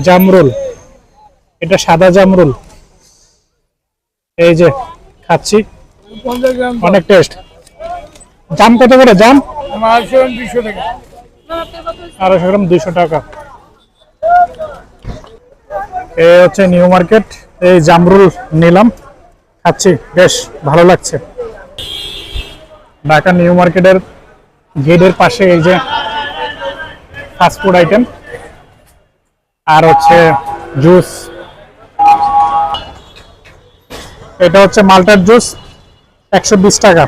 জামরুল, এটা সাদা জামরুল। এই যে খাচ্ছি, অনেক টেস্ট। জাম কত করে? জাম 200 টাকা। 1200 গ্রাম 200 টাকা। এই হচ্ছে নিউ মার্কেট, এই জামরুল নিলাম, খাচ্ছি, বেশ ভালো লাগছে। ঢাকা নিউ মার্কেটের গেটের পাশে এই যে ফাস্টফুড আইটেম আর হচ্ছে জুস। এটা হচ্ছে মাল্টার জুস, 120 টাকা।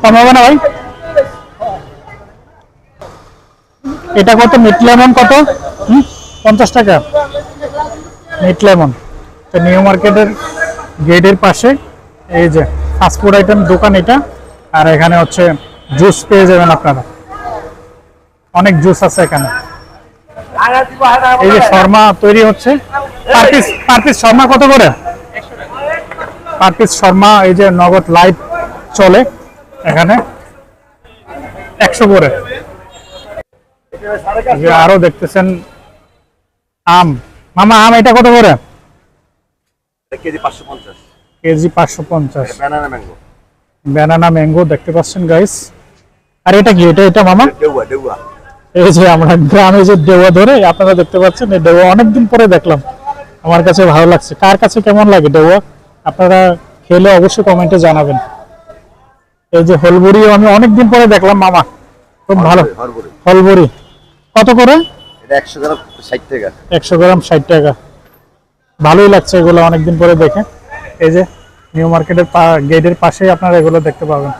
কম হবে না ভাই? এটা কত? মিট লেমন কত? 50 টাকা মিট লেমন। তো নিউ মার্কেটের গেটের পাশে এই যে ফাস্টফুড আইটেম দোকান এটা, আর এখানে হচ্ছে জুস পেয়ে যাবেন আপনারা, অনেক জুস আছে এখানে। এই যে শর্মা তৈরি হচ্ছে, পার পিস শর্মা কত করে? পার পিস শর্মা এই যে নগদ লাইভ চলে এখানে, 100 করে। আরো দেখতেছেন আম। মামা আম এটা কত করে? KG 550। KG 550। Banana mango. Banana mango দেখতে পাচ্ছেন গাইস। আর এটা কি? এটা মামা দেউয়া। এই যে আমরা গ্রামে যে দেওয়া ধরে, আপনারা দেখতে পাচ্ছেন এই দেওয়া অনেকদিন পরে দেখলাম, আমার কাছে ভালো লাগছে। কার কাছে কেমন লাগে দেওয়া? আপনারা খেলে অবশ্যই কমেন্টে জানাবেন। এই যে হলবুড়িও আমি অনেকদিন পরে দেখলাম মামা, খুব ভালো। হলবুড়ি কত করে? এটা 100 গ্রাম 60 টাকা। 100 গ্রাম 60 টাকা। ভালোই লাগছে এগুলো অনেকদিন পরে দেখে। এই যে নিউ মার্কেটের গেটের পাশেই আপনারা এগুলো দেখতে পাবেন।